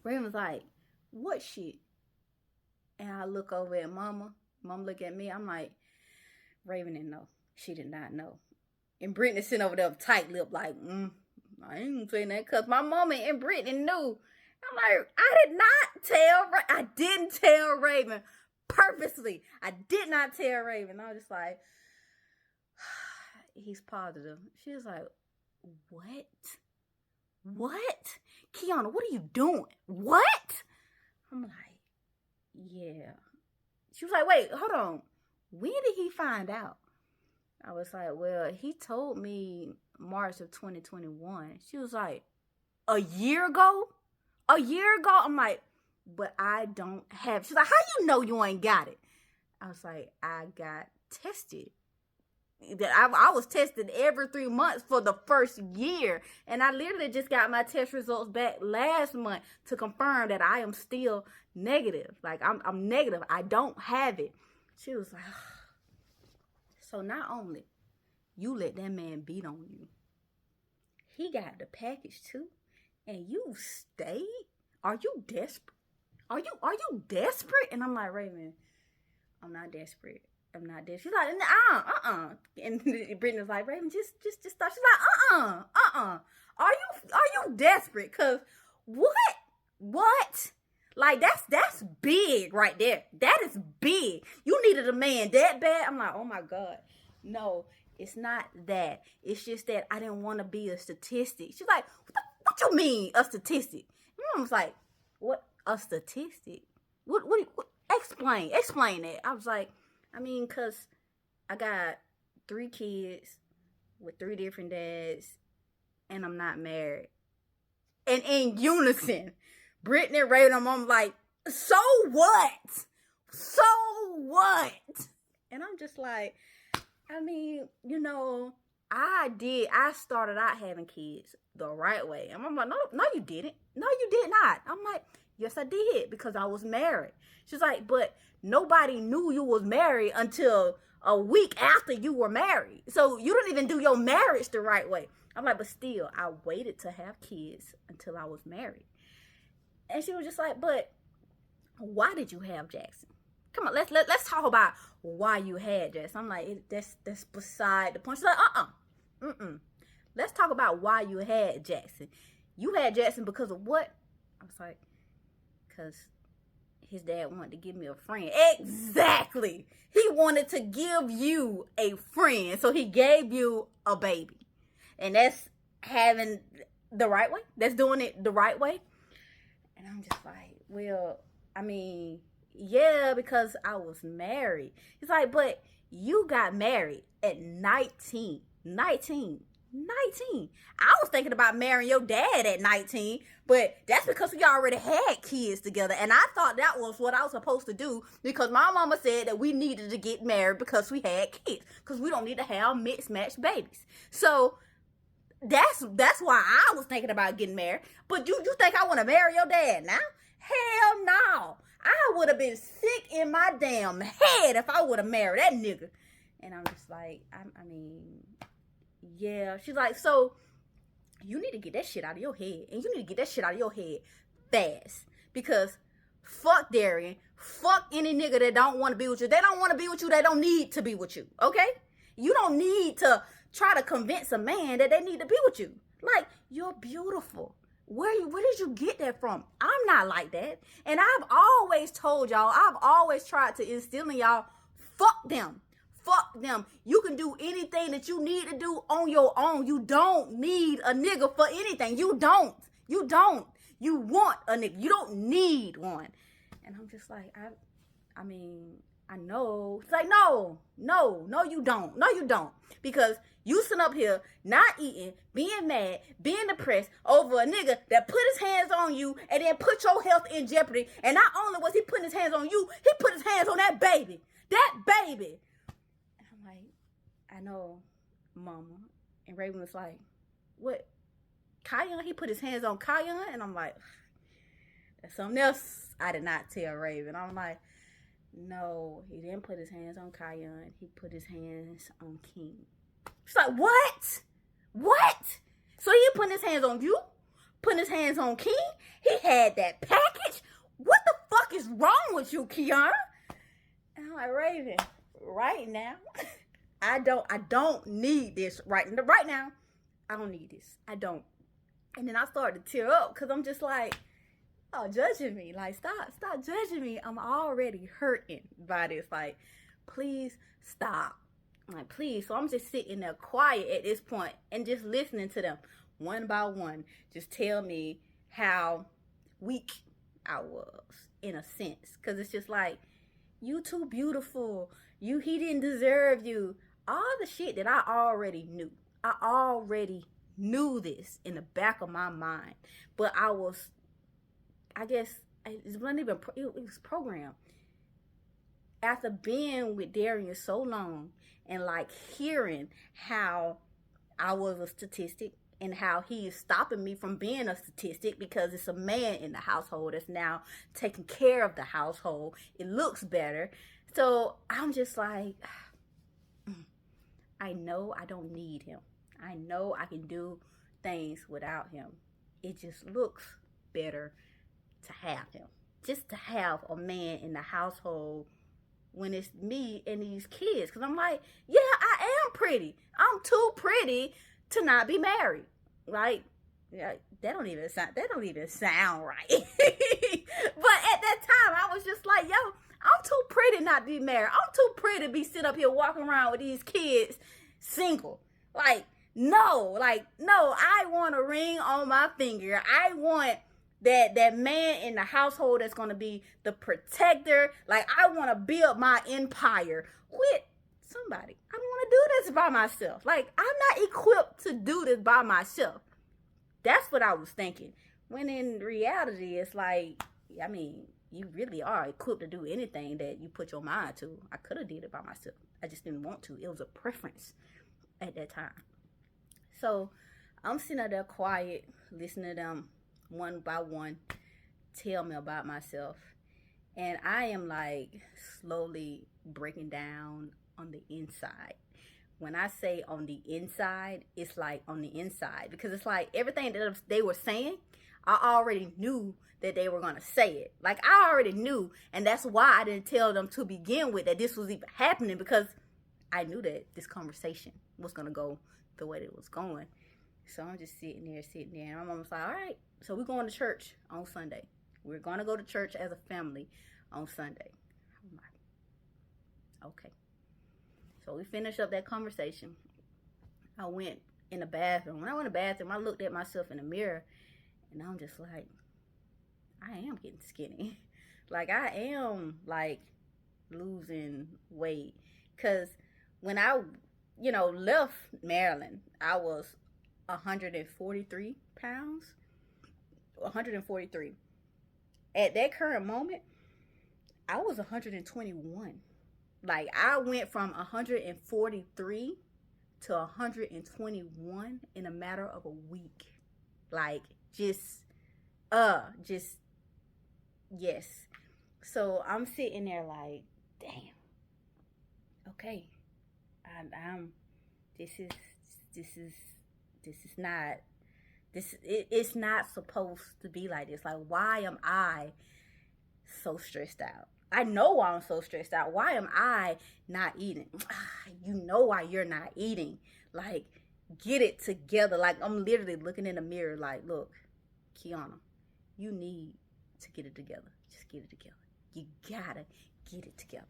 Raven was like, what shit? And I look over at Mama. Mom look at me. I'm like, Raven didn't know. She did not know. And Brittany sitting over there with tight lip like, I ain't saying that because my mama and Brittany knew. I'm like, I didn't tell Raven purposely. I did not tell Raven. I was just like, he's positive. She was like, what? What? Kiana, what are you doing? What? I'm like, yeah. She was like, wait, hold on. When did he find out? I was like, well, he told me March of 2021. She was like, a year ago? A year ago? I'm like, but I don't have. She's like, how you know you ain't got it? I was like, I got tested. I was tested every 3 months for the first year. And I literally just got my test results back last month to confirm that I am still negative. Like, I'm negative. I don't have it. She was like, so not only you let that man beat on you, he got the package too, and you stayed? Are you desperate? Are you desperate? And I'm like, Raven, I'm not desperate. I'm not desperate. She's like, And Brittany's like, Raven, just stop. She's like, Are you desperate? Cause what? Like that's big right there. That is big. You needed a man that bad. I'm like, oh my God. No, it's not that. It's just that I didn't want to be a statistic. She's like, what you mean a statistic? My mom's like, what, a statistic? What explain that. I was like, I mean, cause I got 3 kids with 3 different dads and I'm not married. And in unison, Brittany and Raven, I'm like, so what? So what? And I'm just like, I mean, I started out having kids the right way. And I'm like, no, you didn't. No, you did not. I'm like, yes, I did, because I was married. She's like, but nobody knew you was married until a week after you were married. So you didn't even do your marriage the right way. I'm like, but still, I waited to have kids until I was married. And she was just like, but why did you have Jackson? Come on, let's talk about why you had Jackson. I'm like, that's beside the point. She's like, Let's talk about why you had Jackson. You had Jackson because of what? I was like, because his dad wanted to give me a friend. Exactly. He wanted to give you a friend. So he gave you a baby. And that's having the right way. That's doing it the right way. And I'm just like, well, I mean, yeah, because I was married. It's like, but you got married at 19. I was thinking about marrying your dad at 19, but that's because we already had kids together. And I thought that was what I was supposed to do, because my mama said that we needed to get married because we had kids, because we don't need to have mixed match babies. So that's why I was thinking about getting married. But you think I want to marry your dad now? Hell no. I would have been sick in my damn head if I would have married that nigga. And I'm just like, I mean, yeah. She's like, so you need to get that shit out of your head. And you need to get that shit out of your head fast. Because fuck Darian. Fuck any nigga that don't want to be with you. They don't want to be with you. They don't need to be with you. Okay? You don't need to try to convince a man that they need to be with you. Like, you're beautiful. Where did you get that from? I'm not like that. And I've always told y'all, I've always tried to instill in y'all, fuck them. Fuck them. You can do anything that you need to do on your own. You don't need a nigga for anything. You don't. You want a nigga. You don't need one. And I'm just like, I mean, I know. It's like, no, you don't. No, you don't. Because you sit up here not eating, being mad, being depressed over a nigga that put his hands on you and then put your health in jeopardy. And not only was he putting his hands on you, he put his hands on that baby. That baby. And I'm like, I know, mama. And Raven was like, what? Kion? He put his hands on Kion? And I'm like, that's something else I did not tell Raven. I'm like, no, he didn't put his hands on Kion. He put his hands on King. She's like, what? So he putting his hands on you, putting his hands on King. He had that package. What the fuck is wrong with you, Kiana? And I'm like, Raven, right now, I don't need this right now. I don't need this. I don't. And then I started to tear up because I'm just like, oh, judging me. Like, stop judging me. I'm already hurting by this. Like, please stop. Like, please. So I'm just sitting there quiet at this point and just listening to them one by one. Just tell me how weak I was in a sense. Because it's just like, you too beautiful. He didn't deserve you. All the shit that I already knew. I already knew this in the back of my mind. But I guess, it wasn't even, it was programmed. After being with Darian so long and like hearing how I was a statistic and how he is stopping me from being a statistic because it's a man in the household that's now taking care of the household. It looks better. So I'm just like, I know I don't need him. I know I can do things without him. It just looks better to have him. Just to have a man in the household when it's me and these kids. Because I'm like, yeah, I am pretty. I'm too pretty to not be married. Right? Yeah, that don't even sound right. But at that time, I was just like, yo, I'm too pretty not to be married. I'm too pretty to be sitting up here walking around with these kids single. Like, no, I want a ring on my finger. I want that man in the household that's going to be the protector. Like, I want to build my empire with somebody. I don't want to do this by myself. Like, I'm not equipped to do this by myself. That's what I was thinking. When in reality, it's like, I mean, you really are equipped to do anything that you put your mind to. I could have did it by myself. I just didn't want to. It was a preference at that time. So I'm sitting out there quiet, listening to them one by one tell me about myself. And I am like slowly breaking down on the inside. When I say on the inside, it's like on the inside. Because it's like everything that they were saying, I already knew that they were going to say it. Like, I already knew. And that's why I didn't tell them to begin with that this was even happening. Because I knew that this conversation was going to go the way that it was going. So I'm just sitting there. And my mom was like, all right, so we're going to church on Sunday. We're going to go to church as a family on Sunday. I'm like, okay. So we finished up that conversation. I went in the bathroom. When I went in the bathroom, I looked at myself in the mirror. And I'm just like, I am getting skinny. Like, I am, like, losing weight. Because when I, left Maryland, I was 143 pounds. 143. At that current moment, I was 121. Like, I went from 143 to 121 in a matter of a week. Like, yes. So I'm sitting there like, damn. Okay. It's not supposed to be like this. Like, why am I so stressed out? I know why I'm so stressed out. Why am I not eating? You know why you're not eating. Like, get it together. Like, I'm literally looking in the mirror like, look, Kiana, you need to get it together. Just get it together. You gotta get it together.